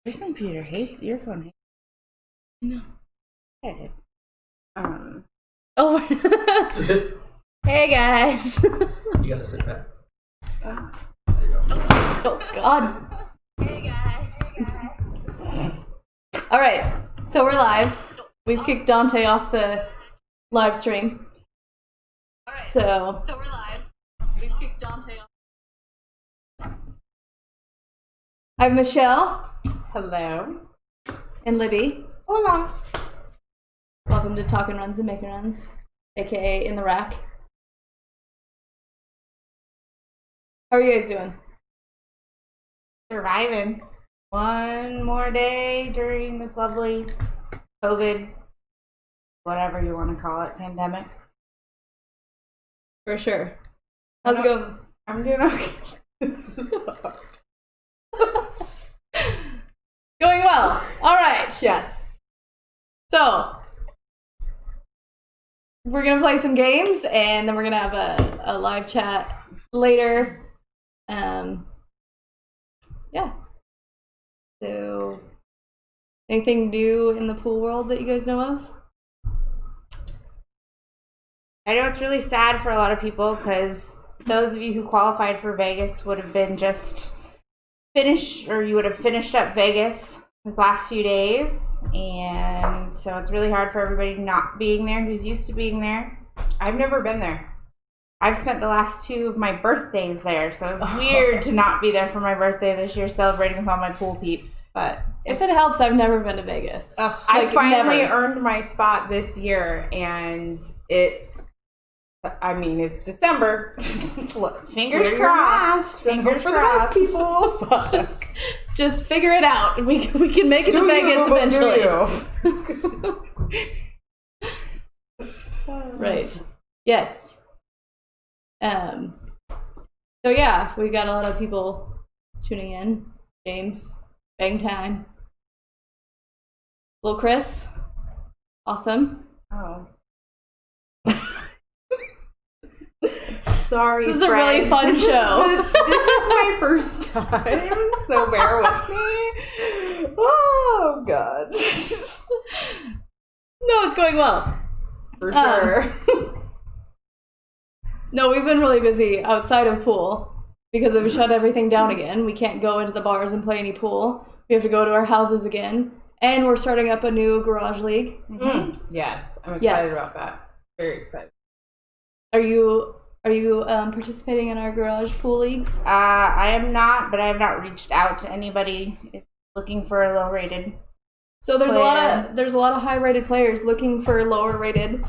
My computer hates your phone. Hates. No. There it is. Oh. Hey guys. You gotta sit back. Oh God. Hey guys. All right, so we're live. We've kicked Dante off the live stream. All right. So we're live. We've kicked Dante off. I'm Michelle. Hello. And Libby. Hola. Welcome to Talking Runs and Making Runs, aka In the Rack. How are you guys doing? Surviving. One more day during this lovely COVID, whatever you want to call it, pandemic. For sure. How's it going? I'm doing okay. Going well. All right. Yes. So, we're going to play some games, and then we're going to have a live chat later. Yeah. So, anything new in the pool world that you guys know of? I know it's really sad for a lot of people because those of you who qualified for Vegas would have been just finished, or you would have finished up Vegas this last few days, and so it's really hard for everybody not being there who's used to being there. I've never been there. I've spent the last two of my birthdays there, so it's weird to not be there for my birthday this year, celebrating with all my pool peeps. But if it helps, I've never been to Vegas. I finally earned my spot this year, and it's December. Fingers crossed. Fingers for the best people. Just figure it out. We can make it to Vegas eventually. Right. Yes. So yeah, we got a lot of people tuning in. James, bang time. Little Chris, awesome. Oh. Sorry, this is a really fun show. This is my first time, so bear with me. Oh, God. No, it's going well. For sure. No, we've been really busy outside of pool because they've shut everything down again. We can't go into the bars and play any pool. We have to go to our houses again. And we're starting up a new garage league. Mm-hmm. Yes, I'm excited about that. Very excited. Are you participating in our garage pool leagues? I am not, but I have not reached out to anybody looking for a low rated. So there's a lot of high rated players looking for lower rated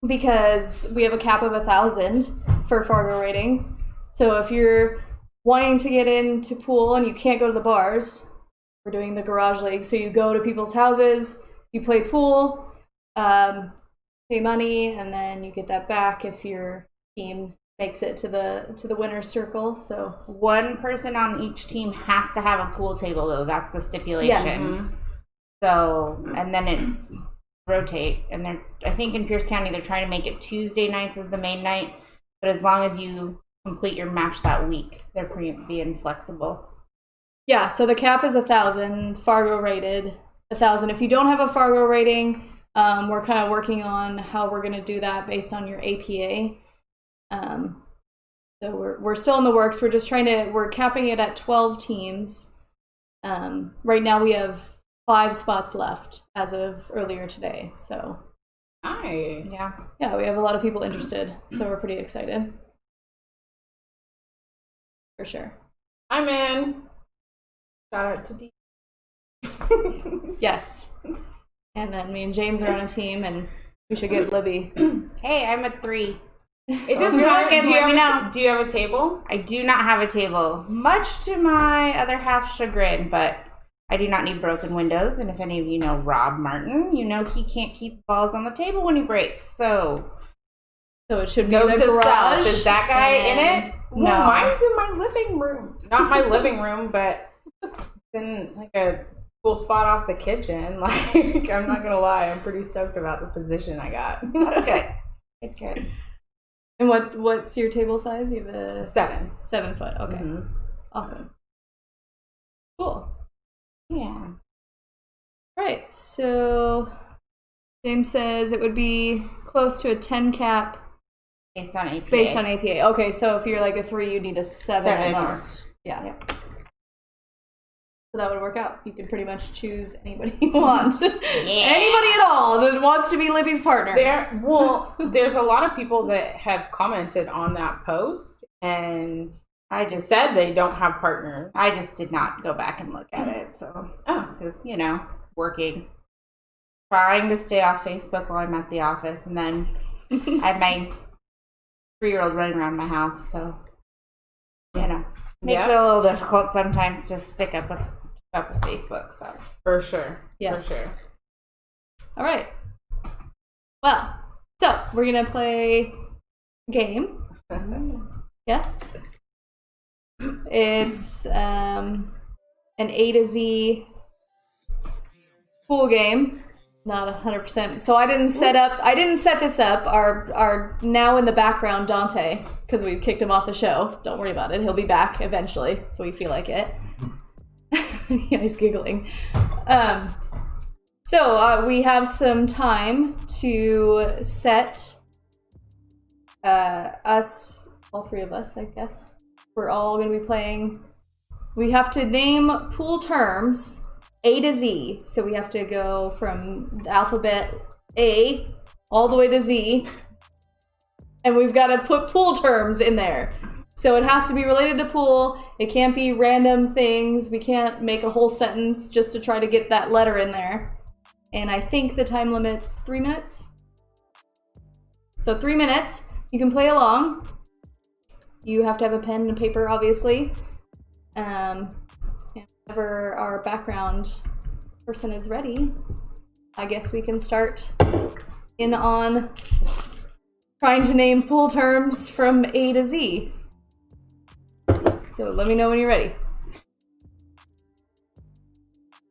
because we have a cap of 1,000 for Fargo rating. So if you're wanting to get into pool and you can't go to the bars, we're doing the garage league. So you go to people's houses, you play pool, pay money, and then you get that back if your team makes it to the winner's circle. So one person on each team has to have a pool table, though. That's the stipulation. Yes. So, and then it's rotate. And I think in Pierce County, they're trying to make it Tuesday nights as the main night. But as long as you complete your match that week, they're being flexible. Yeah, so the cap is 1,000, Fargo rated 1,000. If you don't have a Fargo rating, we're kind of working on how we're going to do that based on your APA. So we're still in the works. We're capping it at 12 teams. Right now we have 5 spots left as of earlier today. So Nice. Yeah, we have a lot of people interested. So we're pretty excited. For sure. I'm in. Shout out to D. Yes. And then me and James are on a team, and we should get Libby. Hey, I'm a 3. It doesn't matter. Do you have a table? I do not have a table, much to my other half's chagrin, but I do not need broken windows. And if any of you know Rob Martin, you know he can't keep balls on the table when he breaks. So it should be note the to garage. self: is that guy in it? No, well, mine's in my living room. Not my living room, but it's in like a cool spot off the kitchen. Like, I'm not gonna lie, I'm pretty stoked about the position I got. That's good. Good. And what's your table size? You have a 7. 7 foot. Okay. Mm-hmm. Awesome. Cool. Yeah. Right, so James says it would be close to a 10 cap Based on APA. based on APA. Okay, so if you're like a 3, you need a 7 at most. Yeah. Yep. So that would work out. You could pretty much choose anybody you want. Yeah. Anybody at all that wants to be Libby's partner. There's a lot of people that have commented on that post and I just said they don't have partners. I just did not go back and look at it. So, because, working. Trying to stay off Facebook while I'm at the office. And then I have my 3-year-old running around my house. So, makes it a little difficult sometimes to stick up with Facebook. So, For sure. Yes. For sure. All right. Well, so we're going to play a game. Yes. It's an A to Z pool game. Not 100%. So I didn't set this up. Our now in the background Dante, because we kicked him off the show. Don't worry about it. He'll be back eventually if we feel like it. Yeah, he's giggling. So we have some time to set us, all 3 of us, I guess. We're all going to be playing. We have to name pool terms A to Z. So we have to go from the alphabet A all the way to Z. And we've got to put pool terms in there. So it has to be related to pool. It can't be random things. We can't make a whole sentence just to try to get that letter in there. And I think the time limit's 3 minutes. So 3 minutes. You can play along. You have to have a pen and paper, obviously. And whenever our background person is ready, I guess we can start in on trying to name pool terms from A to Z. So let me know when you're ready.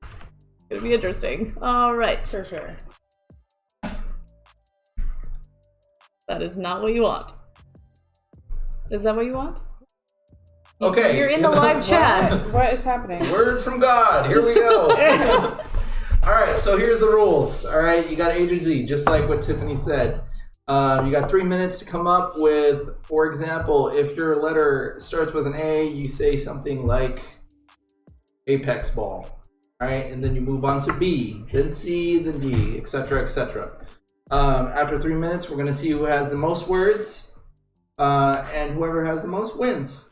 It's gonna be interesting. All right. For sure. That is not what you want. Is that what you want? Okay. You're in the live chat. What is happening? Word from God. Here we go. All right, so here's the rules. All right, you got A to Z, just like what Tiffany said. You got 3 minutes to come up with, for example, if your letter starts with an A, you say something like apex ball. All right, and then you move on to B, then C, then D, etc., etc. After 3 minutes, we're going to see who has the most words, and whoever has the most wins.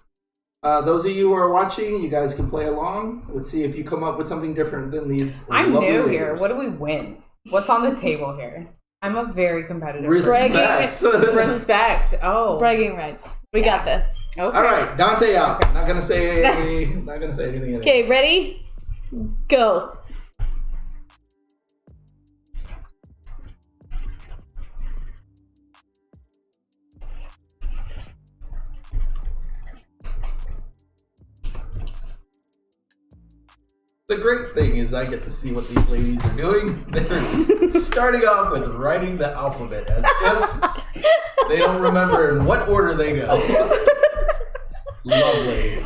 Those of you who are watching, you guys can play along. Let's see if you come up with something different than these. I'm lovely new ladies. here. What do we win? What's on the table here? I'm a very competitive Respect. Respect. Oh. Bragging rights. We got this. Okay. All right, Dante out. Not gonna say anything. Okay, ready? Go. The great thing is I get to see what these ladies are doing. They're starting off with writing the alphabet as if they don't remember in what order they go. Lovely.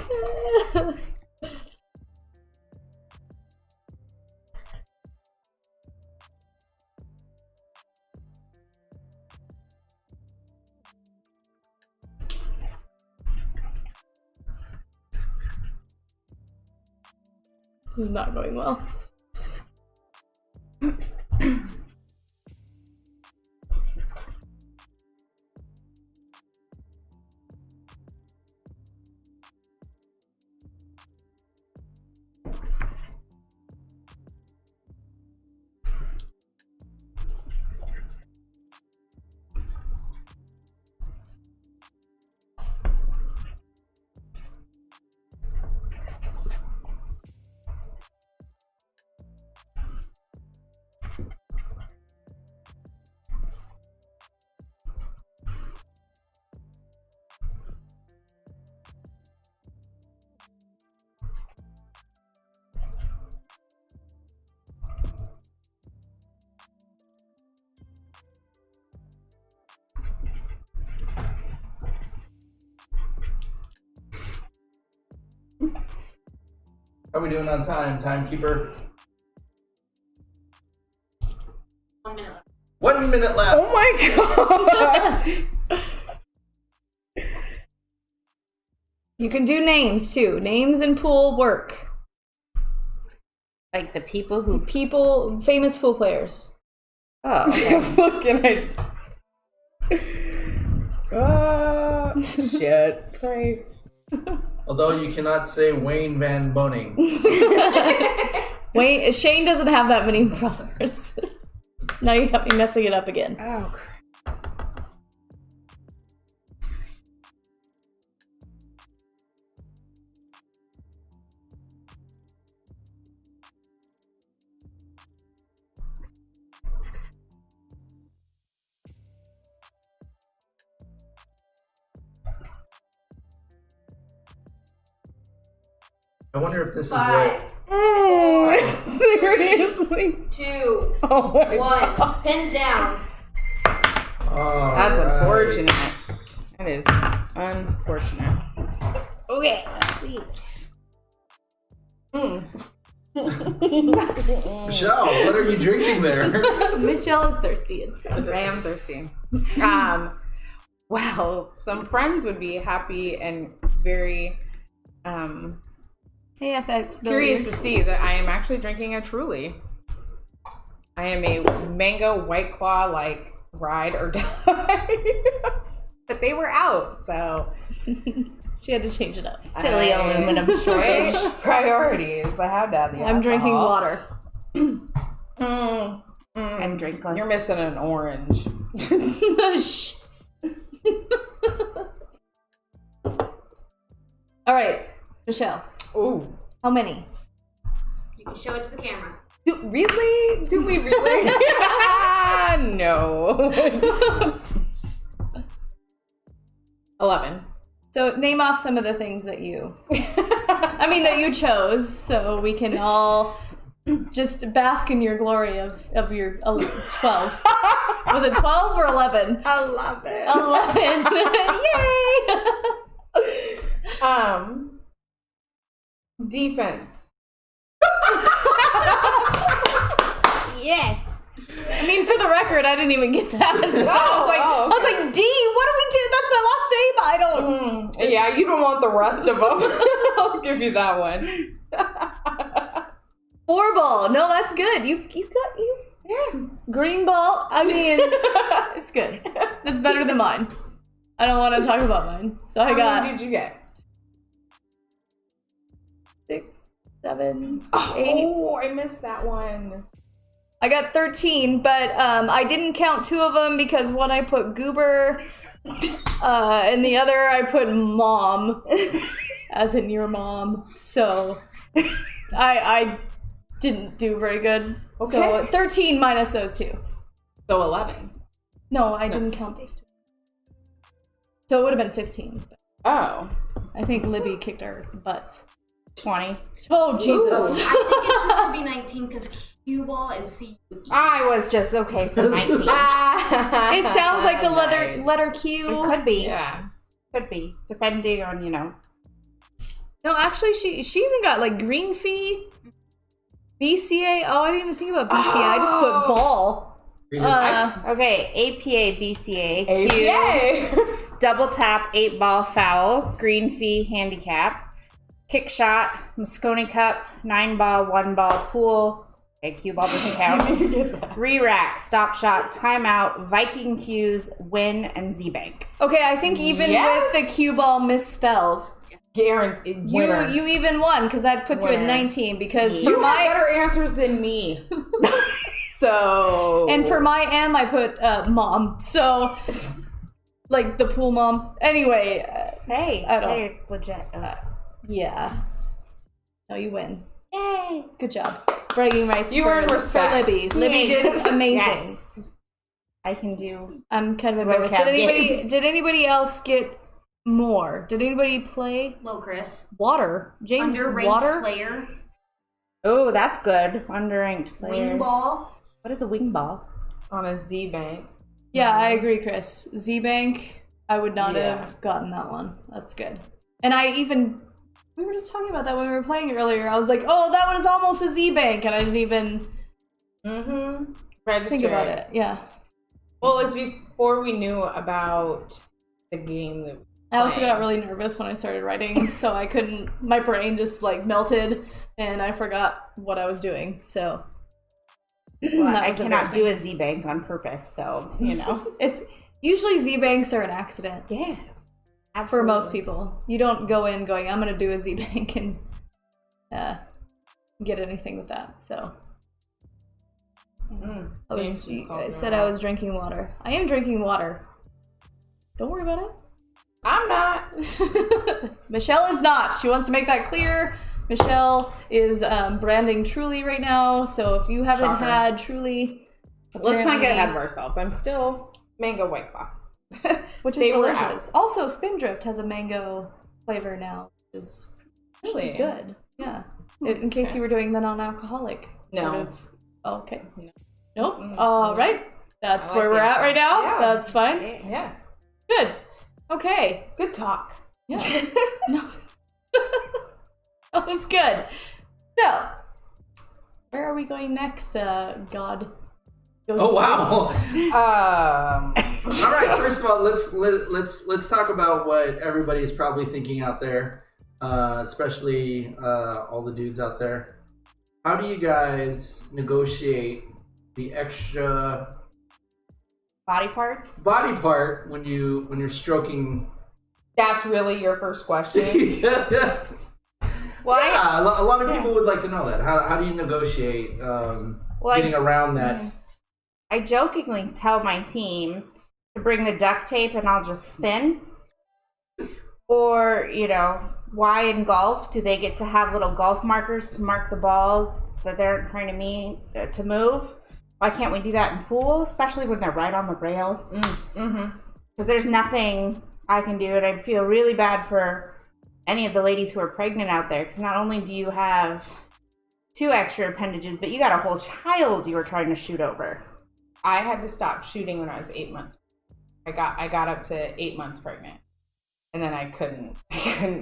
This is not going well. How are we doing on time, timekeeper? 1 minute left. 1 minute left. Oh my god! You can do names too. Names in pool work. Like the people who. Famous pool players. Oh, okay. Fucking shit. Sorry. Although you cannot say Wayne Van Boning. Shane doesn't have that many brothers. Now you got me messing it up again. Oh, crap. I wonder if this is 5, what. Seriously? 2, Oh my 1. Pins down. All That's right. unfortunate. That is unfortunate. Okay, let's see. Michelle, what are you drinking there? Michelle is thirsty. It's fine. I am thirsty. Well, some friends would be happy and very Hey, FX. curious to see that I am actually drinking a Truly. I am a mango White Claw, like, ride or die. But they were out, so. She had to change it up. Silly aluminum shortage. Priorities. I have to have the I'm drinking alcohol. water. I'm drinkless. You're missing an orange. Shh. All right, Michelle. Ooh. How many? You can show it to the camera. Really? Do we really? No. 11. So name off some of the things that you, that you chose, so we can all just bask in your glory of your 12. Was it 12 or 11? 11. 11. Yay! Defense. Yes. I mean, for the record, I didn't even get that. So I was like, D, what do we do? That's my last name. I don't. Yeah, you don't want the rest of them. I'll give you that one. 4 ball. No, that's good. You got. Yeah. Green ball. I mean, it's good. It's better than mine. I don't want to talk about mine. So I How got many did you get? 6, 7, 8. Oh, I missed that one. I got 13, but I didn't count 2 of them because one I put goober, and the other I put mom, as in your mom. So I didn't do very good. Okay. So 13 minus those 2. So 11. No, I didn't count those 2. So it would have been 15. Oh. I think Libby kicked our butts. 20. Oh, Jesus. I think it should be 19 because cue ball is C-U-E. I was just, okay, so 19. It sounds like the Nice. letter Q. It could be. Yeah. Could be. Depending on, No, actually, she even got like green fee, BCA. Oh, I didn't even think about BCA. I just put ball. Okay, APA, BCA, Q, Yay! double tap, 8 ball foul, green fee, handicap, kick shot, Moscone Cup, 9 ball, 1 ball pool. Okay, cue ball doesn't count. Re-rack, stop shot, timeout, Viking cues, win, and Z-Bank. Okay, I think even Yes. with the cue ball misspelled, Guaranteed winner. you even won because that puts you at Winner. 19. Because You for have my better answers than me. So. and for my M, I put mom. So like the pool mom. Anyway, Hey, I don't. hey, it's legit. Yeah. No, you win. Yay! Good job. Bragging rights You for, earned for respect. Libby. Libby Yes. did amazing. Yes. I can do. I'm kind of embarrassed. Vocab games. Did anybody else get more? Did anybody play Low, Chris. water? James Underranked Water? player. Oh, that's good. Underranked player. Wing ball. What is a wing ball? On a Z-Bank. Yeah, I agree, Chris. Z-Bank, I would not Yeah. have gotten that one. That's good. And I even We were just talking about that when we were playing earlier. I was like, oh, that was almost a Z-Bank, and I didn't even think about it. Yeah. Well, it was before we knew about the game that we I also got really nervous when I started writing, so I couldn't, my brain just like melted, and I forgot what I was doing, so. Well, I cannot do a Z-Bank on purpose, so, you know. It's, usually Z-Banks are an accident. Yeah. For most people. You don't go in going, I'm going to do a Z-Bank and get anything with that, so. I said I was drinking water. I am drinking water. Don't worry about it. I'm not. Michelle is not. She wants to make that clear. Michelle is branding Truly right now, so if you haven't had Truly... Let's not get ahead of ourselves. I'm still mango White Claw. Which is delicious. Also, Spindrift has a mango flavor now, which is really good. Yeah. In case you were doing the non-alcoholic sort of... Oh, okay. Nope. All right. That's where we're at right now. Yeah. That's fine. Yeah. Good. Okay. Good talk. Yeah. No. That was good. So, where are we going next, God? Oh wow! All right. First of all, let's talk about what everybody's probably thinking out there, especially all the dudes out there. How do you guys negotiate the extra body parts? Body part when you're stroking. That's really your first question. Well, yeah, a lot of people would like to know that. How do you negotiate getting around that? I jokingly tell my team to bring the duct tape and I'll just spin. Or, you know, why in golf do they get to have little golf markers to mark the ball that they're trying to move? Why can't we do that in pool, especially when they're right on the rail? Because there's nothing I can do, and I feel really bad for any of the ladies who are pregnant out there, because not only do you have 2 extra appendages, but you got a whole child you were trying to shoot over. I had to stop shooting when I was 8 months. I got up to 8 months pregnant, and then I couldn't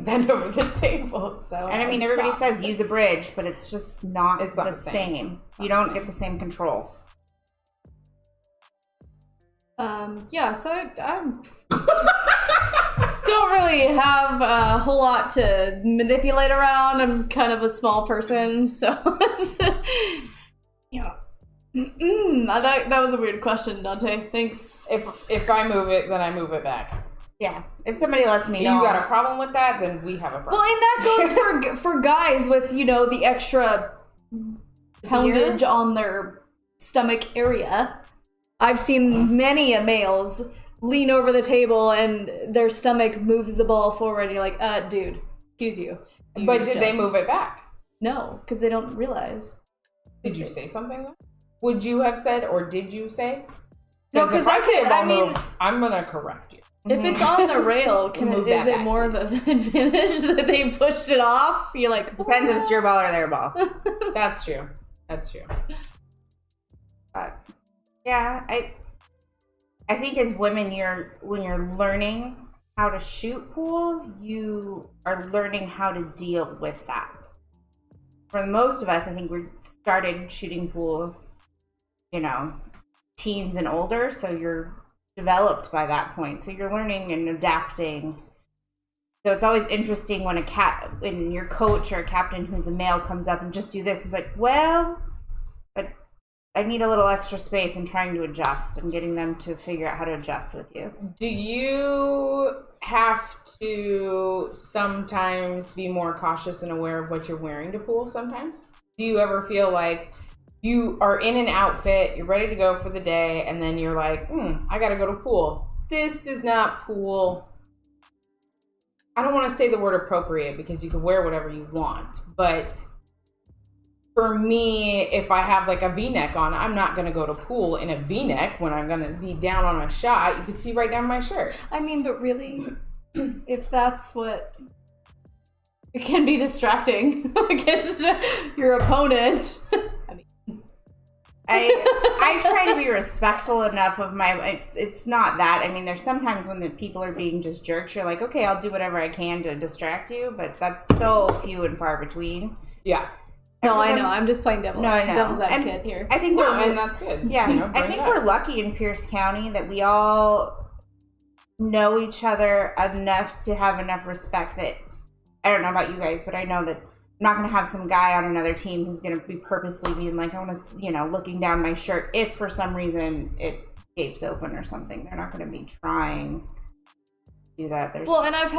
bend over the table. So and I mean, everybody says use a bridge, but it's just not the same. You don't get the same control. Yeah, so I don't really have a whole lot to manipulate around. I'm kind of a small person, so yeah. That was a weird question, Dante. Thanks. If I move it, then I move it back. Yeah. If somebody lets me know. You got a problem with that, then we have a problem. Well, and that goes for guys with, you know, the extra poundage on their stomach area. I've seen many males lean over the table and their stomach moves the ball forward and you're like, dude, excuse you. But did they move it back? No, because they don't realize. Did you say something? Would you have said, or did you say? No, because I'm gonna correct you. If it's on the rail, is it more of an advantage that they pushed it off? You're like, depends if it's your ball or their ball. That's true. But yeah, I think as women, when you're learning how to shoot pool, you are learning how to deal with that. For most of us, I think we started shooting pool, you know, teens and older, so you're developed by that point. So you're learning and adapting. So it's always interesting when when your coach or a captain who's a male comes up and just do this. It's like, well, I need a little extra space. I'm trying to adjust. I'm getting them to figure out how to adjust with you. Do you have to sometimes be more cautious and aware of what you're wearing to pool sometimes? Do you ever feel like you are in an outfit, you're ready to go for the day, and then you're like, I gotta go to pool. This is not pool. I don't want to say the word appropriate because you can wear whatever you want, but for me, if I have like a V-neck on, I'm not going to go to pool in a V-neck when I'm going to be down on a shot. You can see right down my shirt. I mean, but really, if that's what... It can be distracting against your opponent. I try to be respectful enough of my. It's not that. I mean, there's sometimes when the people are being just jerks. You're like, okay, I'll do whatever I can to distract you, but that's so few and far between. Yeah. No, I know. I'm just playing devil's advocate here. I think and that's good. Yeah, You know, I think we're lucky in Pierce County that we all know each other enough to have enough respect that, I don't know about you guys, but I know that I'm not going to have some guy on another team who's going to be purposely being like, I want to, looking down my shirt if for some reason it gapes open or something. They're not going to be trying to do that. And I've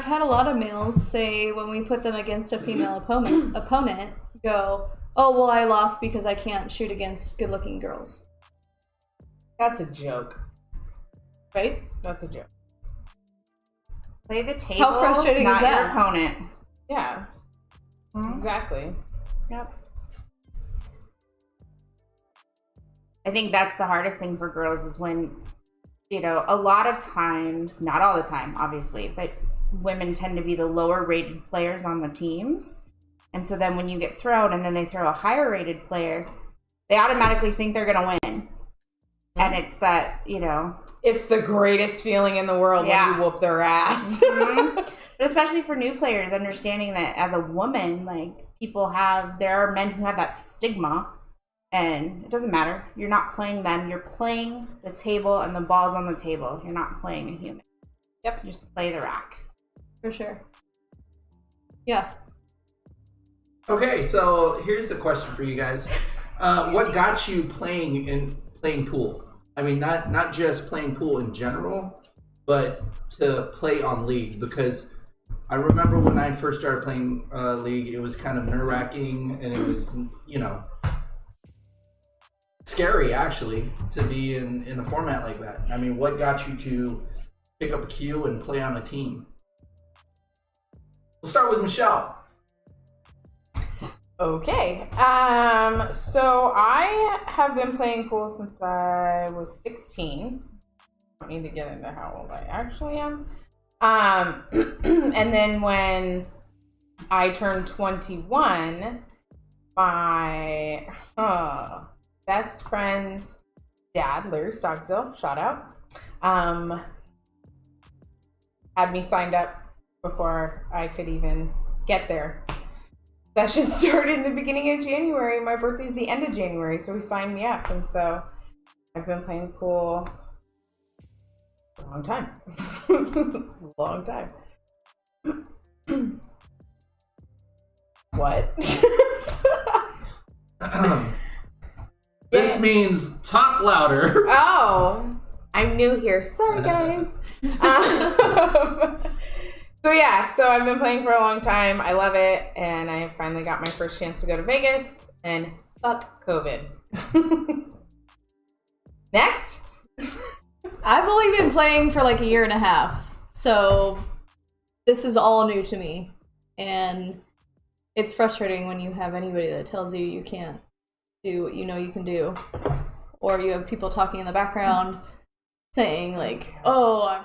had a lot of males say when we put them against a female opponent, go, oh, well, I lost because I can't shoot against good-looking girls. That's a joke. Right? That's a joke. Play the table. How frustrating not is that? Your opponent. Yeah. Mm-hmm. Exactly. Yep. I think that's the hardest thing for girls is when, a lot of times, not all the time, obviously, but women tend to be the lower rated players on the teams. And so then when you get thrown and then they throw a higher rated player, they automatically think they're going to win. And it's that, It's the greatest feeling in the world when you whoop their ass. Mm-hmm. But especially for new players, understanding that as a woman, there are men who have that stigma, and it doesn't matter. You're not playing them. You're playing the table, and the ball's on the table. You're not playing a human. Yep. You just play the rack. For sure. Yeah. Okay, so here's a question for you guys. What got you playing pool? I mean, not just playing pool in general, but to play on League. Because I remember when I first started playing League, it was kind of nerve-wracking, and it was, scary, actually, to be in a format like that. I mean, what got you to pick up a cue and play on a team? We'll start with Michelle. Okay. So I have been playing pool since I was 16. I don't need to get into how old I actually am. And then when I turned 21, my best friend's dad, Larry Stogsdill, shout out, had me signed up before I could even get there. Session started in the beginning of January. My birthday's the end of January, so he signed me up, and so I've been playing pool for a long time. Long time. What? This means talk louder. Oh, I'm new here. Sorry, guys. So I've been playing for a long time. I love it, and I finally got my first chance to go to Vegas, and fuck COVID. Next. I've only been playing for like a year and a half, so this is all new to me, and it's frustrating when you have anybody that tells you you can't do what you know you can do, or you have people talking in the background saying like, oh,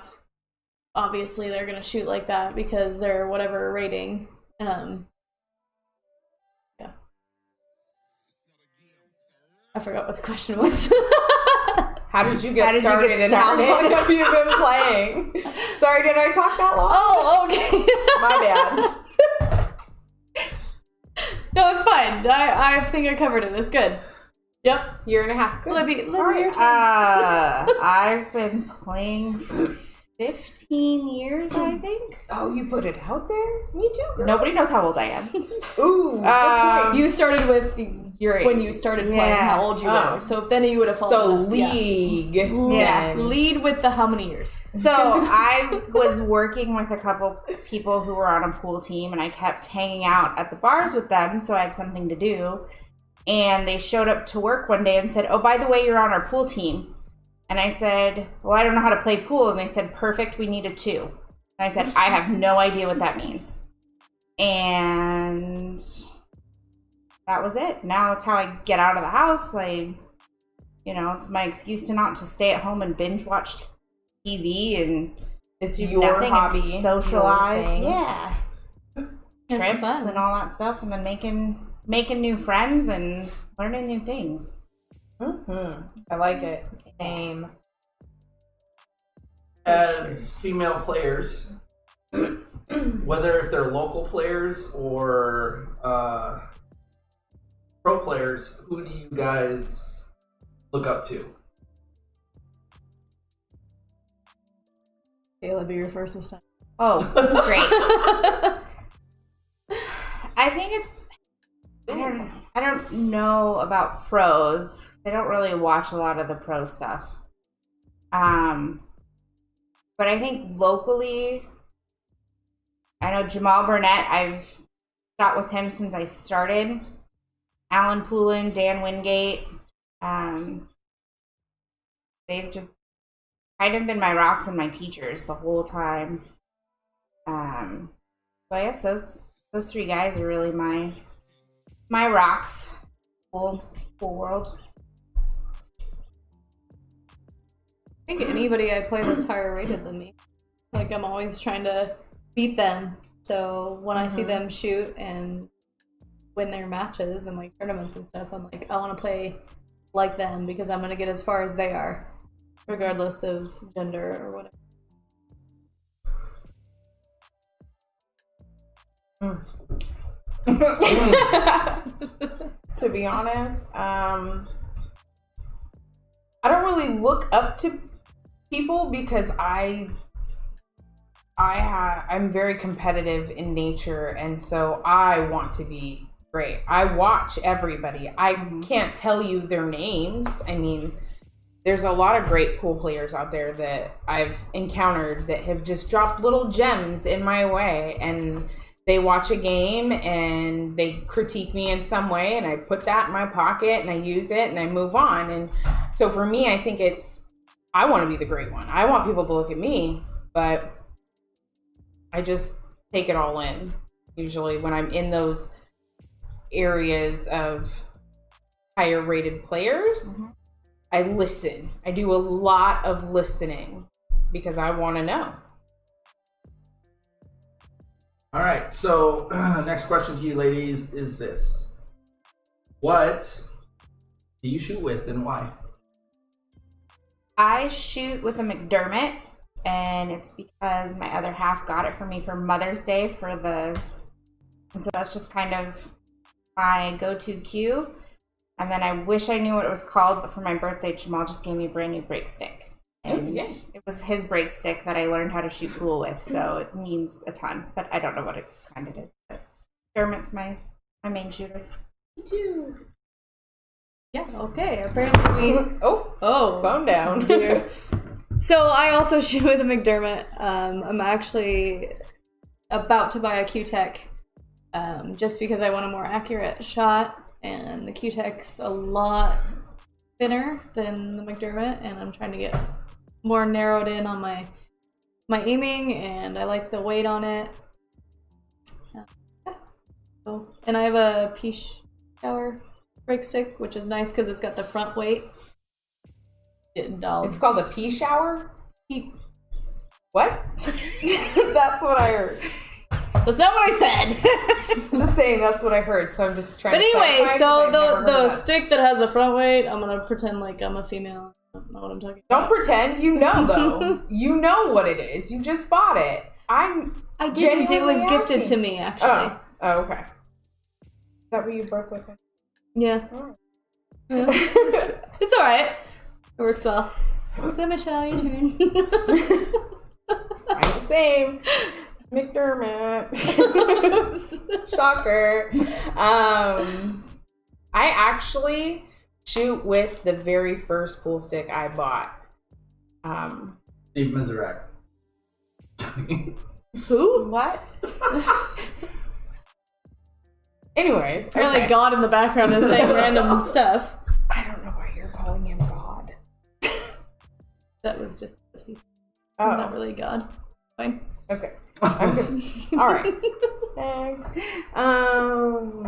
obviously they're gonna shoot like that because they're whatever rating. Yeah. I forgot what the question was. How did you get started and how long have you been playing? Sorry, did I talk that long? Oh, okay. My bad. No, it's fine. I think I covered it. It's good. Yep. Year and a half. Good. Libby, Right. I've been playing for 15 years, I think. Oh, you put it out there? Me too, girl. Nobody knows how old I am. Ooh. You started with when you started playing, how old you were. So then you would have followed up. League. Yeah. Lead with the how many years? So I was working with a couple people who were on a pool team, and I kept hanging out at the bars with them, so I had something to do. And they showed up to work one day and said, oh, by the way, you're on our pool team. And I said, well, I don't know how to play pool. And they said, perfect, we need a 2. And I said, I have no idea what that means. And that was it. Now that's how I get out of the house. It's my excuse to not just stay at home and binge watch TV and it's do your nothing hobby, and socialize. your thing. Yeah. That's Trips fun. and all that stuff, and then making new friends and learning new things. I like it. Same. As female players, whether if they're local players or pro players, who do you guys look up to? Kayla, be your first this time. Oh, great. I think it's. I don't know about pros. I don't really watch a lot of the pro stuff. But I think locally, I know Jamal Burnett. I've shot with him since I started. Alan Poulin, Dan Wingate. They've just kind of been my rocks and my teachers the whole time. So I guess those three guys are really my rocks. Cool world. I think anybody I play that's higher rated than me. Like, I'm always trying to beat them. So when I see them shoot and win their matches and like tournaments and stuff, I'm like, I want to play like them because I'm going to get as far as they are, regardless of gender or whatever. To be honest, I don't really look up to people because I'm very competitive in nature, and so I want to be great. I watch everybody. I can't tell you their names. I mean, there's a lot of great pool players out there that I've encountered that have just dropped little gems in my way, and they watch a game and they critique me in some way, and I put that in my pocket and I use it and I move on. And so for me, I think I want to be the great one. I want people to look at me, but I just take it all in. Usually when I'm in those areas of higher rated players, I listen. I do a lot of listening because I want to know. All right, so next question to you ladies is this. What do you shoot with and why? I shoot with a McDermott, and it's because my other half got it for me for Mother's Day and so that's just kind of my go-to cue. And then I wish I knew what it was called, but for my birthday, Jamal just gave me a brand new break stick. And it was his break stick that I learned how to shoot pool with, so it means a ton. But I don't know what kind it is. But McDermott's my main shooter. Me too. Yeah, okay. Apparently we... Oh, phone down. Dear. So I also shoot with a McDermott. I'm actually about to buy a Q-Tech just because I want a more accurate shot, and the Q-Tech's a lot thinner than the McDermott, and I'm trying to get more narrowed in on my aiming, and I like the weight on it. So, and I have a pea shower break stick, which is nice because it's got the front weight. It's called a pea shower? What? That's what I heard. That's not what I said. I'm just saying that's what I heard, so I'm just trying But to anyway, clarify, so the stick that has the front weight, I'm gonna pretend like I'm a female. I don't know what I'm talking about. Don't pretend. You know, though. You know what it is. You just bought it. I didn't. It was gifted to me, actually. Oh, okay. Is that what you broke with him? Yeah. Oh. It's all right. It works well. So, Michelle, your turn. I'm the same. McDermott. Shocker. I actually shoot with the very first pool stick I bought. Steve Miserak. Who? What? Anyways. Apparently okay. God in the background is saying random stuff. I don't know why you're calling him God. That was just what he said. Oh. He's not really God. Fine. Okay. I'm good. All right. Thanks. All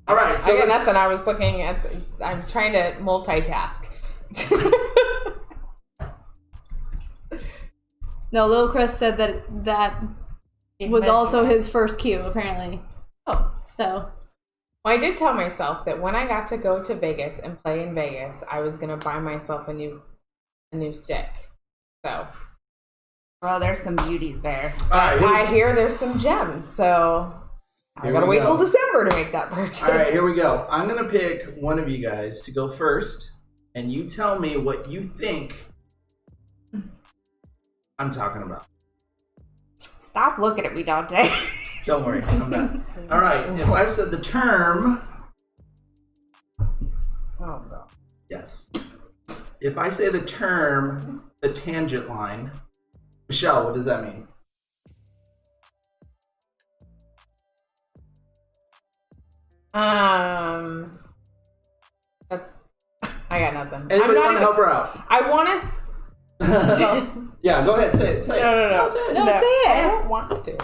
right. So I got nothing. I was looking at. I'm trying to multitask. No, Lil Chris said that was also his first cue, apparently. Oh. So. Well, I did tell myself that when I got to go to Vegas and play in Vegas, I was gonna buy myself a new stick. So, Well, there's some beauties there. All right, I hear there's some gems. So I Here gotta we wait go. till December to make that purchase. All right, here we go. I'm gonna pick one of you guys to go first, and you tell me what you think I'm talking about. Stop looking at me, Dante. Don't worry, I'm not. All right, if I said the term, Oh no. yes. If I say the term, the tangent line, Michelle, what does that mean? That's. I got nothing. Anybody want to help her out? I want to. Yeah, go ahead, say it. Say it. No. Say it. No, say it. I don't want to.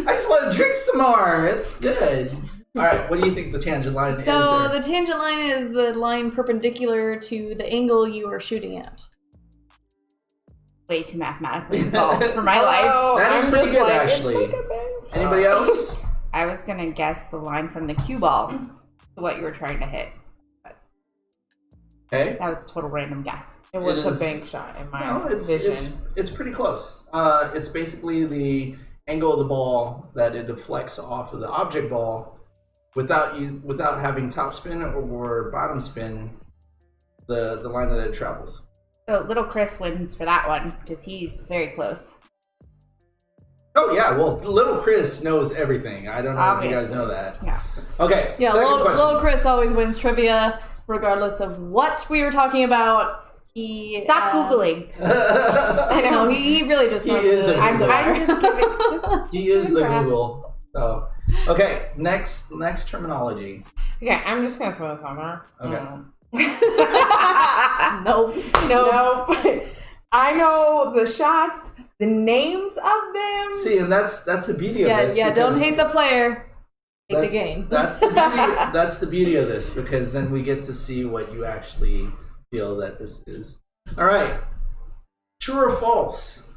I just want to drink some more. It's good. All right, what do you think the tangent line is So there? the tangent line is the line perpendicular to the angle you are shooting at. Way too mathematically involved for my life. That is I'm pretty just good, like, actually. it's like a bang. Anybody else? I was gonna guess the line from the cue ball to what you were trying to hit. Okay. That was a total random guess. It was It a is- bank shot in my No, vision. it's pretty close. It's basically the angle of the ball that it deflects off of the object ball without having top spin or bottom spin. The line that it travels. So little Chris wins for that one because he's very close. Oh yeah, well, little Chris knows everything. I don't know if you guys Obviously. know that. Yeah. Okay. Yeah, second little, question. little Chris always wins trivia, regardless of what we were talking about. He Stop Googling. I know he really just He knows is the a answer. Googler. I'm just giving. He is the crap. Google. So, okay, next terminology. Okay, I'm just gonna throw this on there. Okay. Nope. Nope. I know the shots, the names of them. See, and that's the beauty of Yeah, this. yeah. because Don't hate the player. Hate the that's- game. That's the beauty. That's the beauty of this because then we get to see what you actually feel that this is. All right, true or false,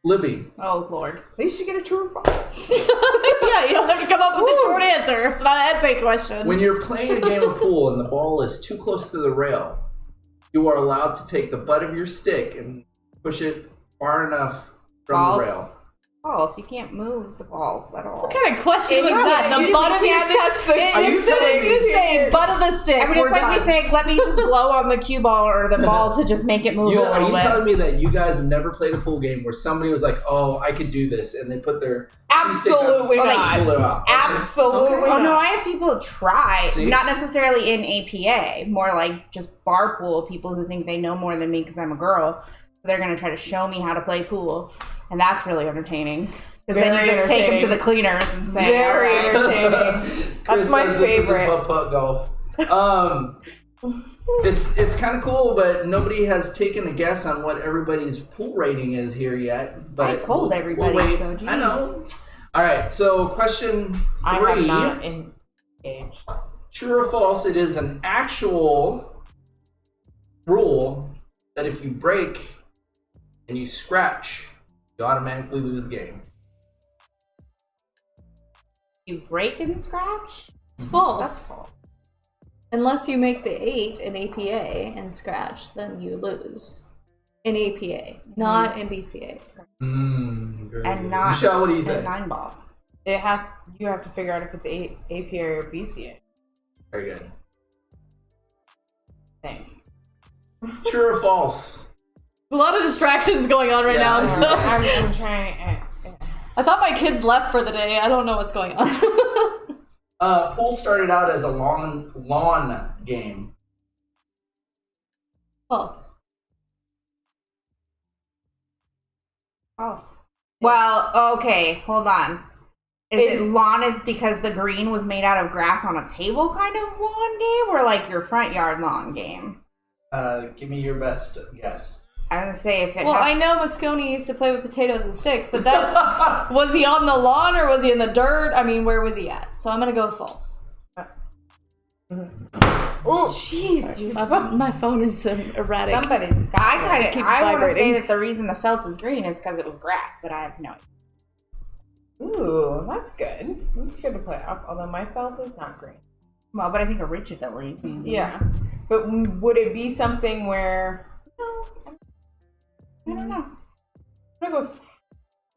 Libby? Oh Lord. At least you get a true or false. Yeah, you don't have to come up with a short answer. It's not an essay question. When you're playing a game of pool and the ball is too close to the rail, you are allowed to take the butt of your stick and push it far enough from False. the rail. False. You can't move the balls at all. What kind of question was Yeah, that? you The butt of your can't stick. touch the- Are you As soon as telling you me- say butt of the stick, I mean, we're it's like me done. saying, let me just blow on the cue ball or the ball to just make it move a Are little you bit. telling me that you guys have never played a pool game where somebody was like, "Oh, I could do this," and they put their Absolutely stick up, not. pull it out. Absolutely Okay. Oh no, not. I have people try. See? Not necessarily in APA, more like just bar pool people who think they know more than me because I'm a girl. So they're going to try to show me how to play pool. And that's really entertaining. Because then you Very just take them to the entertaining. cleaners and say, Very "All right." entertaining. Chris That's my says this is a favorite. putt-putt golf. It's kind of cool, but nobody has taken a guess on what everybody's pool rating is here yet. But I told everybody, wait. so geez. I know. All right, so question I have 3. not engaged. True or false, it is an actual rule that if you break and you scratch, you automatically lose the game. You break and scratch? It's false. That's false. Unless you make the 8 in APA and scratch, then you lose. In APA, not in BCA. And not Michelle, what do you a say? 9-ball. You have to figure out if it's APA or BCA. Very good. Thanks. True or false? A lot of distractions going on right Yeah. now, so I'm trying. I thought my kids left for the day. I don't know what's going on. Pool started out as a lawn game. False. False. Well, okay, hold on. Is it lawn is because the green was made out of grass on a table kind of lawn game, or like your front yard lawn game? Give me your best guess. I was gonna say if it Well, has, I know Moscone used to play with potatoes and sticks, but that was he on the lawn or was he in the dirt? I mean, where was he at? So I'm gonna go false. Oh, jeez, you My phone is erratic. somebody. I keeps want to say vibrating. that the reason the felt is green is because it was grass, but I have no idea. Ooh, that's good. That's good to play off. Although my felt is not green. Well, but I think originally. Yeah, but would it be something where? No, I don't know. I'm gonna go.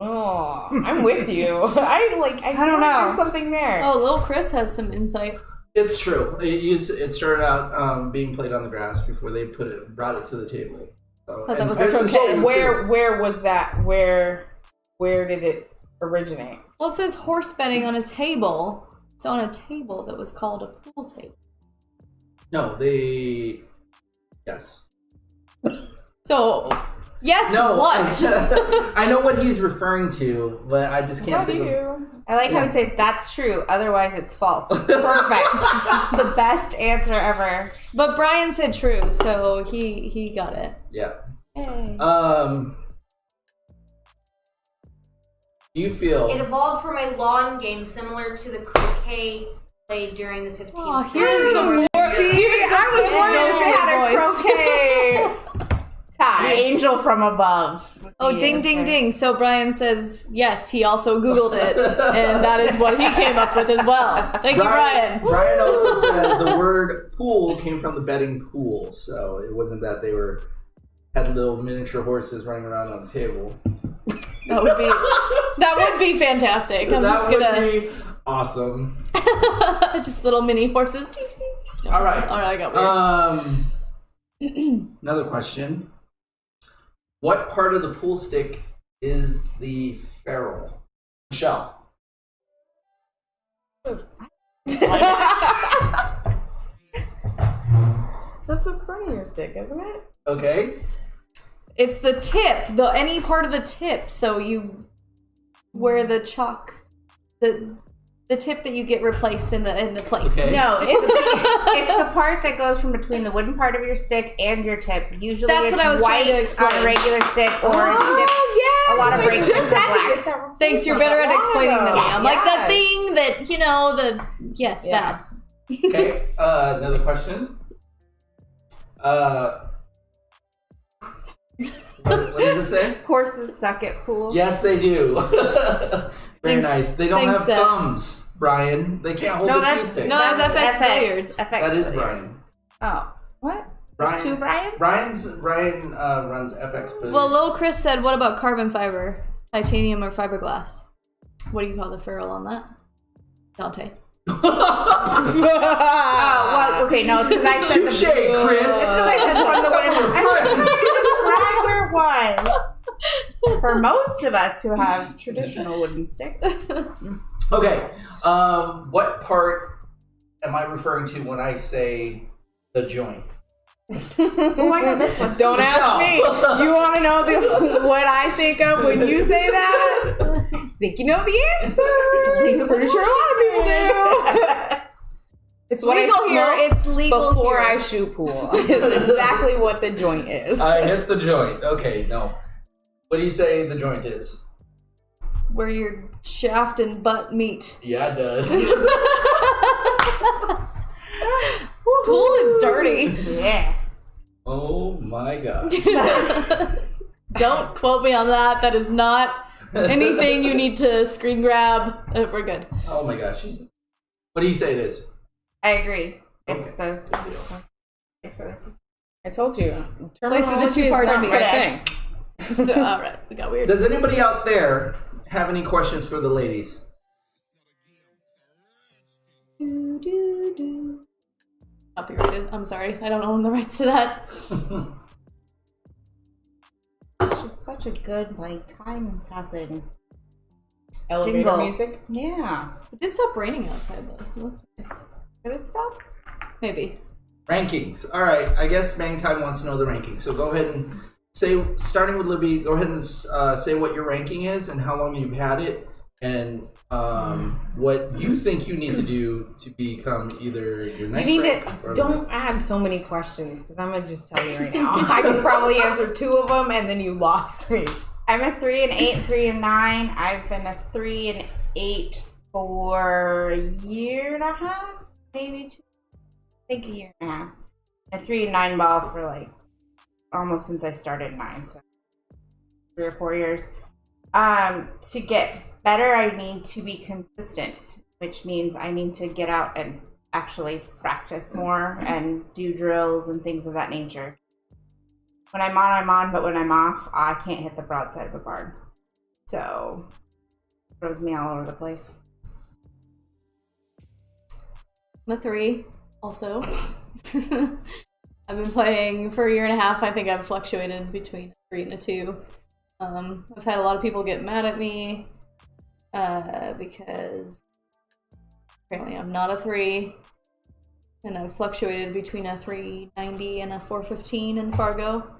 Oh, I'm with you. I don't know. There's something there. Oh, little Chris has some insight. It's true. It started out being played on the grass before they brought it to the table. So, Thought that was this is So true, where was that? Where did it originate? Well, it says horse betting on a table. It's on a table that was called a pool table. No, yes. So, yes, No, what? I know what he's referring to, but I just can't What do think of. you? I like how he says that's true, otherwise it's false. Perfect. It's the best answer ever. But Brian said true, so he got it. Yeah. Hey. You feel It evolved from a lawn game similar to the croquet played during the 15th Oh, century. here's the I was wondering if they had a croquet. The angel from above. Oh, ding, ding, ding. So Brian says, yes, he also Googled it, and that is what he came up with as well. Thank you, Brian. Brian also says the word pool came from the betting pool, so it wasn't that they had little miniature horses running around on the table. That would be fantastic. That would be awesome. Just little mini horses. All right. I got weird. Another question. What part of the pool stick is the ferrule? Michelle. That's the front of your stick, isn't it? Okay. It's the tip, any part of the tip. So you wear the chalk, the tip that you get replaced in the place. Okay. No, it's the part that goes from between the wooden part of your stick and your tip. Usually That's it's what I was trying to white explain. on a regular stick, or Oh, a lot of breaks into black. Thanks, you're better at explaining than me. I'm like the Yes. thing that, yes, Yeah. that. Okay. Another question. What does it say? Horses suck at pool. Yes, they do. Very Thanks. nice. They don't Thanks, have Seth. thumbs, Brian. They can't hold No, the that's- key stick. No, it's FX billiards. FX That is billiards. Brian. Oh, what? Brian. There's two Brians? Brian runs FX billiards. Well, Lil Chris said, what about carbon fiber, titanium, or fiberglass? What do you call the ferrule on that? Dante. Oh, well, okay, no, it's because I said Touche, Chris. It's because I said from the wooden. I describe where it was. For most of us who have traditional wooden sticks. Okay. What part am I referring to when I say the joint? Oh, I know this one. Don't ask me. You want to know what I think of when you say that? Think you know the answer. Pretty sure a lot of people do. It's what Legal I here. smoke It's legal before here. I shoot pool. It's exactly what the joint is. I hit the joint. Okay, no. What do you say the joint is? Where your shaft and butt meet. Yeah, it does. Pool is dirty. Yeah. Oh my god. Don't quote me on that. That is not anything you need to screen grab. We're good. Oh my gosh. What do you say it is? I agree. It's Okay. the. Good deal. It's for the two. I told you. Place with the Terminology two is parts not my correct. thing. So, all right, we got weird. Does anybody out there have any questions for the ladies? Copyrighted. I'm sorry. I don't own the rights to that. It's just such a good, time passing. Elevator Jingle. music. Yeah. It did stop raining outside though, so that's nice. Did it stop? Maybe. Rankings. All right. I guess Bang Time wants to know the rankings. So go ahead and say, starting with Libby, go ahead and say what your ranking is and how long you've had it, and what you think you need to do to become either your You next need rank to or don't add so many questions because I'm gonna just tell you right now. I could probably answer 2 of them and then you lost me. I'm a 3 and 8, 3 and 9. I've been a 3 and 8 for a year and a half, maybe 2. I think a year and a half. A 3 and 9 ball for almost since I started 9, so 3 or 4 years. To get better, I need to be consistent, which means I need to get out and actually practice more and do drills and things of that nature. When I'm on, but when I'm off, I can't hit the broadside of a barn. So, it throws me all over the place. I'm a 3, also. I've been playing for a year and a half. I think I've fluctuated between a 3 and a 2. I've had a lot of people get mad at me because apparently I'm not a 3. And I've fluctuated between a 390 and a 415 in Fargo,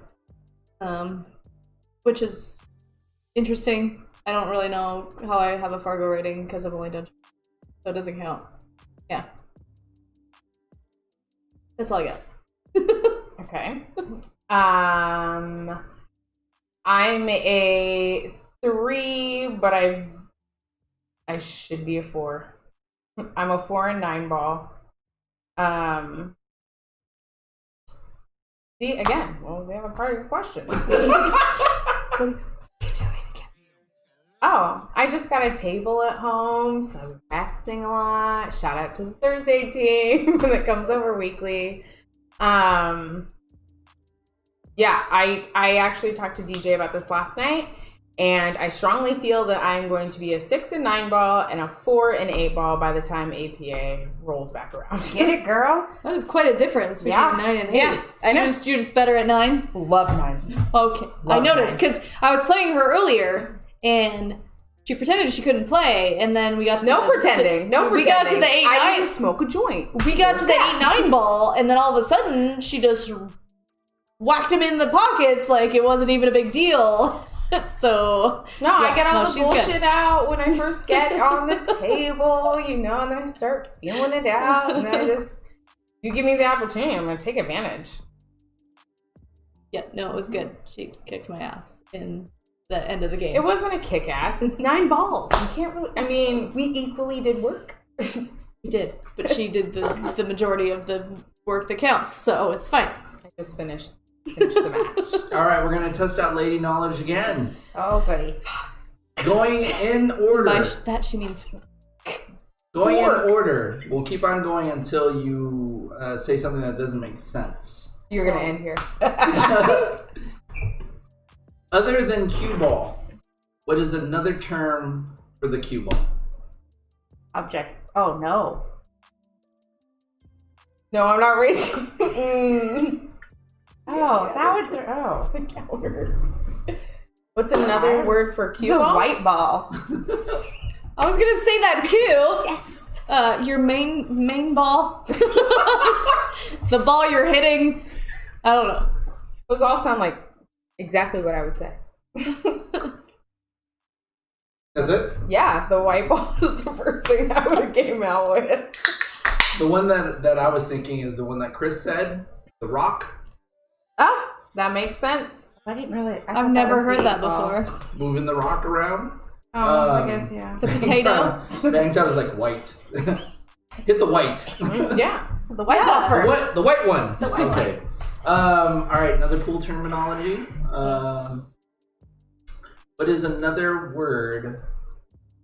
which is interesting. I don't really know how I have a Fargo rating because I've only done, so it doesn't count. Yeah. That's all I got. Okay. I'm a 3, but I should be a 4. I'm a 4 and 9 ball. See, again, what was the other part of your question? Oh, I just got a table at home, so I'm practicing a lot. Shout out to the Thursday team that comes over weekly. Yeah, I actually talked to DJ about this last night, and I strongly feel that I'm going to be a 6 and 9 ball and a 4 and 8 ball by the time APA rolls back around. Get it, girl? That is quite a difference between 9 and 8. Yeah, I know. You're just better at 9? Love 9. Okay. I noticed, because I was playing her earlier, and she pretended she couldn't play, and then we got to No pretending. We got to the 8-9. I need to smoke a joint. We got to the 8-9 ball, and then all of a sudden, she just whacked him in the pockets like it wasn't even a big deal. So No, I get all the she's bullshit good. out when I first get on the table, and then I start feeling it out, and then you give me the opportunity, I'm going to take advantage. Yeah, no, it was good. She kicked my ass in the end of the game. It wasn't a kick ass. It's 9 balls. You can't really. We equally did work. We did, but she did the majority of the work that counts, so it's fine. I just finished the match. All right, we're going to test out lady knowledge again. Oh, goody. Going in order. By that she means Going in order. We'll keep on going until you say something that doesn't make sense. You're going to end here. Other than cue ball, what is another term for the cue ball? Object. Oh, no. No, I'm not racing. Oh, that would... Oh. What's another word for cue The ball? white ball. I was gonna say that too. Yes. Your main ball. The ball you're hitting. I don't know. Those all sound like exactly what I would say. That's it? Yeah, the white ball is the first thing I would have came out with. The one that I was thinking is the one that Chris said, the rock. Ah, that makes sense. I didn't really... I've never heard that before. Moving the rock around. Oh, I guess, yeah. The potato. Bang time is like white. Hit the white. Yeah. The white ball first. The white one. The white okay. All right, another cool terminology. What is another word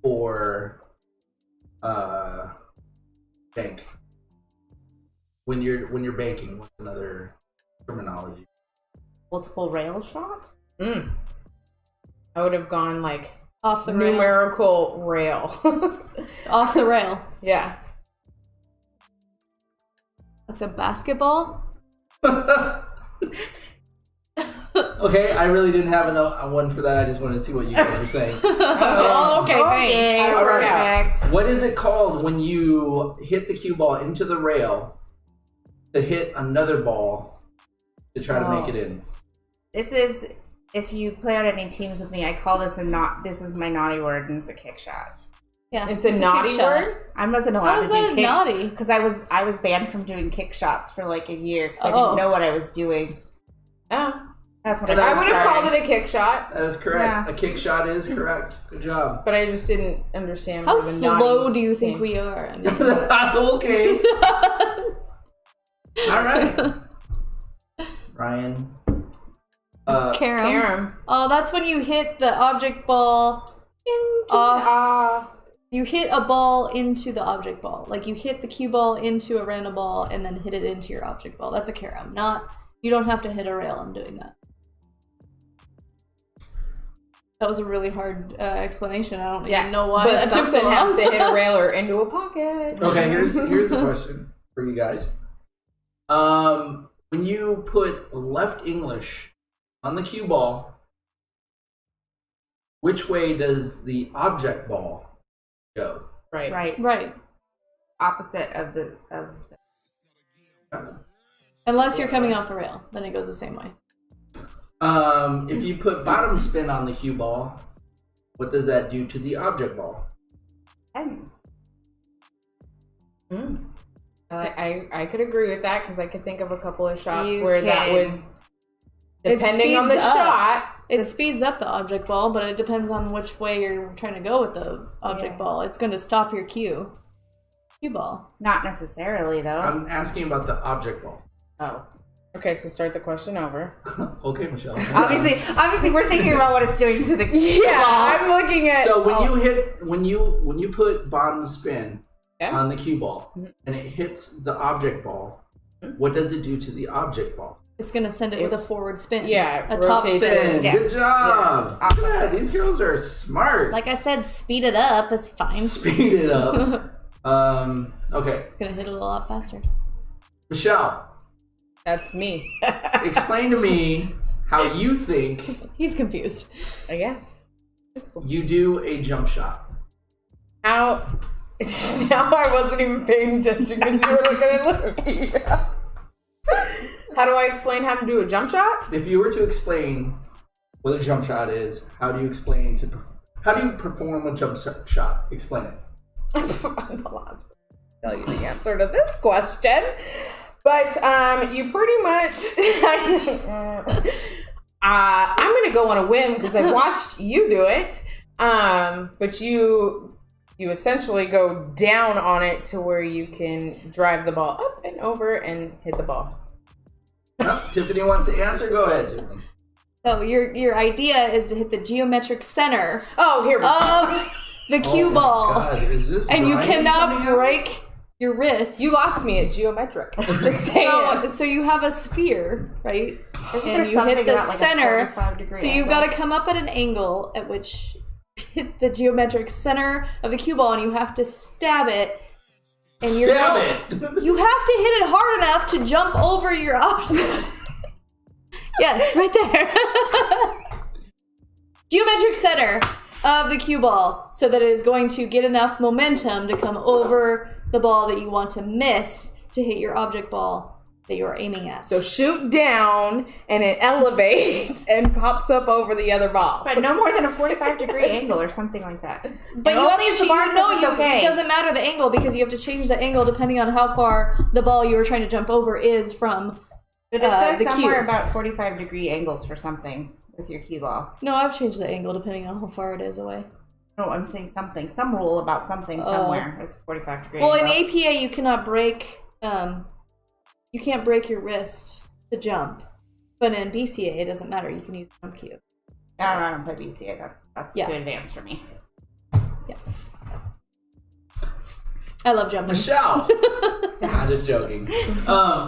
for bank? When you're banking, what's another terminology? Multiple rail shot? I would have gone like Off the rail. numerical rail. Just off the rail. Yeah. That's a basketball? Okay, I really didn't have a one for that. I just wanted to see what you guys were saying. Oh, okay, thanks. All right. Perfect. What is it called when you hit the cue ball into the rail to hit another ball to try to make it in? This is, if you play on any teams with me, I call this this is my naughty word, and it's a kick shot. Yeah, It's a naughty kick shot. word? I wasn't How allowed is to do that a kick naughty? because I was banned from doing kick shots for like a year because I Oh. didn't know what I was doing. Oh. That's what And I that's would have correct. called it a kick shot, That is correct. Yeah. A kick shot is correct. Good job. but I just didn't understand. How what the naughty slow do you think thing. we are? I mean, Okay. All right. Ryan. Carom. Carom. Oh, that's when you hit the object ball off. You hit a ball into the object ball. Like you hit the cue ball into a random ball and then hit it into your object ball. That's a carom. You don't have to hit a rail in doing that. That was a really hard explanation. I don't even know why that took so long. Has to hit a rail or into a pocket. Okay, here's a question for you guys. When you put left English on the cue ball, which way does the object ball go? Right. Opposite of the. Unless you're coming off a rail, then it goes the same way. If you put bottom spin on the cue ball, what does that do to the object ball? Ends. I could agree with that because I could think of a couple of shots You where can. that would, depending on the speeds up. shot. It speeds up the object ball, but it depends on which way you're trying to go with the object ball. It's going to stop your cue ball. Not necessarily, though. I'm asking about the object ball. Oh. Okay, so start the question over. Okay, Michelle. Obviously, we're thinking about what it's doing to the cue ball. I'm looking at. So when you put bottom spin on the cue ball and it hits the object ball, what does it do to the object ball? It's going to send it with a forward spin. Yeah, a top rotate spin. Yeah. Good job. Yeah. These girls are smart. Like I said, speed it up. It's fine. Speed it up. Okay. It's going to hit it a lot faster. Michelle, That's me. explain to me how you think He's confused. I guess. That's cool. you do a jump shot. How? Now I wasn't even paying attention because you were looking at Lucy. How do I explain how to do a jump shot? If you were to explain what a jump shot is, how do you perform a jump shot? Explain it. I'm the last person to tell you the answer to this question. But you pretty much I'm gonna go on a whim because I've watched you do it. But you essentially go down on it to where you can drive the ball up and over and hit the ball. Oh, Tiffany wants to answer. Go ahead, Tiffany. So your idea is to hit the geometric center Oh, here we go. of the cue ball. God, is this And you Ryan cannot coming out? break your wrist. You lost me at geometric. Just saying. So you have a sphere, right? Isn't And there you hit something the about, like, a center. 45-degree So you've got to come up at an angle at which you hit the geometric center of the cue ball, and you have to stab it. And Stab it! You have to hit it hard enough to jump over your option. Yes, right there. Geometric center of the cue ball, so that it is going to get enough momentum to come over the ball that you want to miss to hit your object ball that you're aiming at. So shoot down and it elevates and pops up over the other ball. But no more than a 45-degree angle or something like that. But And you only have if to the bar says it's okay. It doesn't matter the angle because you have to change the angle depending on how far the ball you were trying to jump over is from But it says the somewhere cue. about 45-degree angles for something with your cue ball. No, I've changed the angle depending on how far it is away. No, I'm saying something. Some rule about something somewhere is 45-degree Well, angle. in APA, you cannot break. You can't break your wrist to jump, but in BCA, it doesn't matter. You can use jump cue. I don't play BCA. That's Yeah. too advanced for me. Yeah, I love jumping. Michelle! I'm just joking.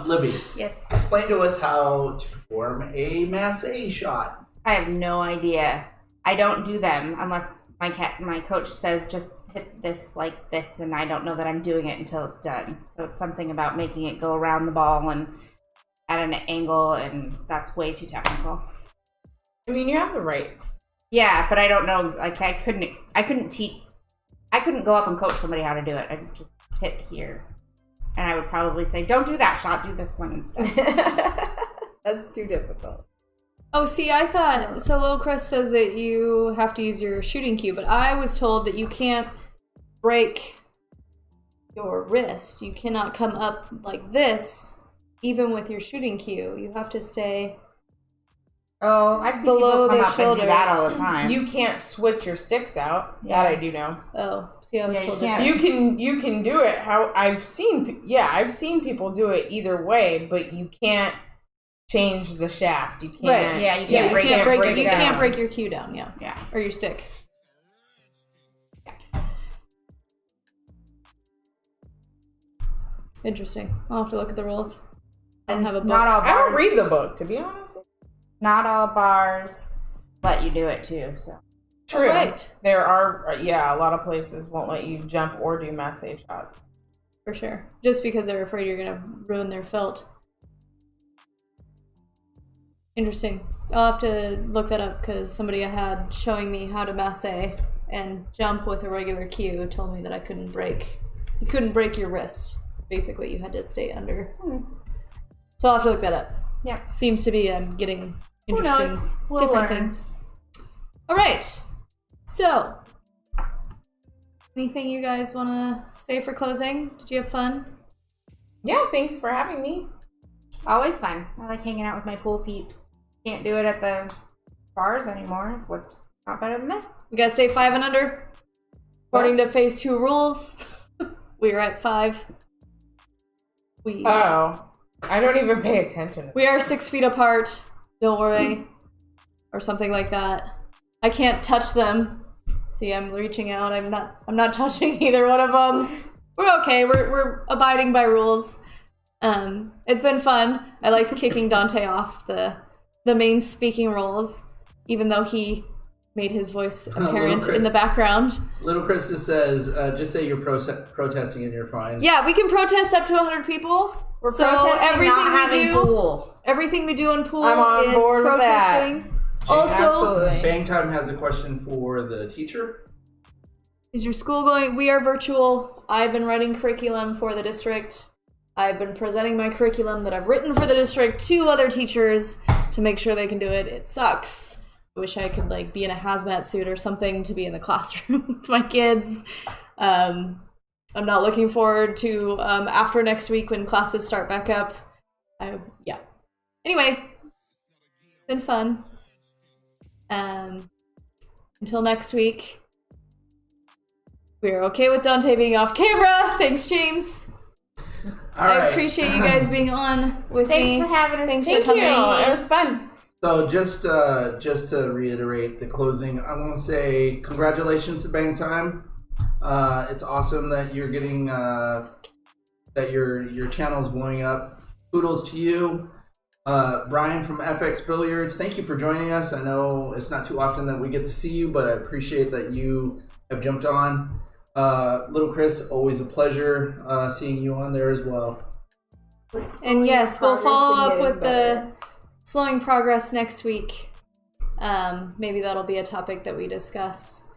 Libby, Yes. explain to us how to perform a masse shot. I have no idea. I don't do them unless my coach says just hit this like this, and I don't know that I'm doing it until it's done. So it's something about making it go around the ball and at an angle, and that's way too technical. I mean, you have the right. Yeah, but I don't know. Like I couldn't go up and coach somebody how to do it. I'd just hit here, and I would probably say, "Don't do that shot. Do this one instead." That's too difficult. Oh, see, I thought so. Lil Crest says that you have to use your shooting cue, but I was told that you can't break your wrist. You cannot come up like this, even with your shooting cue. You have to stay. Oh, I've seen Below people come the up and shoulder. do that all the time. You can't switch your sticks out. Yeah. That I do know. Oh, see, I was Yeah, you told can't. different. You can do it. How I've seen people do it either way, but you can't change the shaft. You can't. Right. Yeah, you can't Yeah, you break can't it, break break you it can't down. break your cue down. Yeah, Yeah. or your stick. Interesting. I'll have to look at the rules. I don't have a book. Not all I don't bars. read the book, to be honest. Not all bars let you do it too. So True. Right. There are, a lot of places won't let you jump or do masse shots. For sure. Just because they're afraid you're going to ruin their felt. Interesting. I'll have to look that up because somebody I had showing me how to masse and jump with a regular cue told me that I couldn't break. You couldn't break your wrist. Basically, you had to stay under. So I'll have to look that up. yeah. Seems to be getting interesting knows? We'll different learn. things. All right. So, anything you guys want to say for closing? Did you have fun? Yeah, thanks for having me. Always fun. I like hanging out with my pool peeps. Can't do it at the bars anymore. What's not better than this? We gotta stay 5 and under. According to phase 2 rules, we are at 5. We Oh, I don't even pay attention. we are 6 feet apart. Don't worry, or something like that. I can't touch them. See, I'm reaching out. I'm not touching either one of them. We're okay. We're abiding by rules. It's been fun. I liked kicking Dante off the main speaking roles, even though he made his voice apparent in the background. Little Krista says, just say you're protesting and you're fine. Yeah, we can protest up to 100 people. We're so protesting everything not having we do, pool. everything we do in pool I'm on is board with that. protesting. Also, Absolutely. Bang Time has a question for the teacher. is your school going? We are virtual. I've been writing curriculum for the district. I've been presenting my curriculum that I've written for the district to other teachers to make sure they can do it. It sucks. I wish I could be in a hazmat suit or something to be in the classroom with my kids. I'm not looking forward to after next week when classes start back up. Anyway, been fun. Until next week, we're okay with Dante being off camera. Thanks, James. All right. I appreciate you guys being on with me. Thanks for having us. Thanks Thank for you. coming. It was fun. So just to reiterate the closing, I want to say congratulations to Bang Time. It's awesome that you're getting that your channel is blowing up. Kudos to you. Brian from FX Billiards, thank you for joining us. I know it's not too often that we get to see you, but I appreciate that you have jumped on. Little Chris, always a pleasure seeing you on there as well. And yes, we'll follow up with the slowing progress next week. Maybe that'll be a topic that we discuss.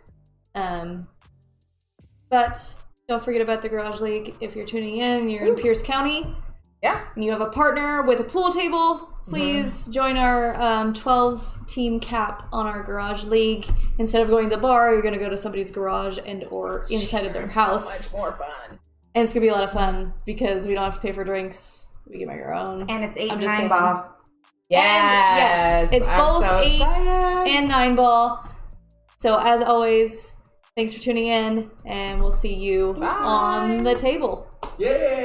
But don't forget about the Garage League. If you're tuning in, you're in Pierce County, Yeah. and you have a partner with a pool table, please join our 12-team cap on our Garage League. Instead of going to the bar, you're going to go to somebody's garage and or inside of their house. So much more fun. And it's going to be a lot of fun because we don't have to pay for drinks. We can make our own. And it's 8 I'm and just 9 saying. ball. Yes, it's I'm both so 8 excited. and 9 ball. So as always, thanks for tuning in, and we'll see you Bye. on the table. Yay!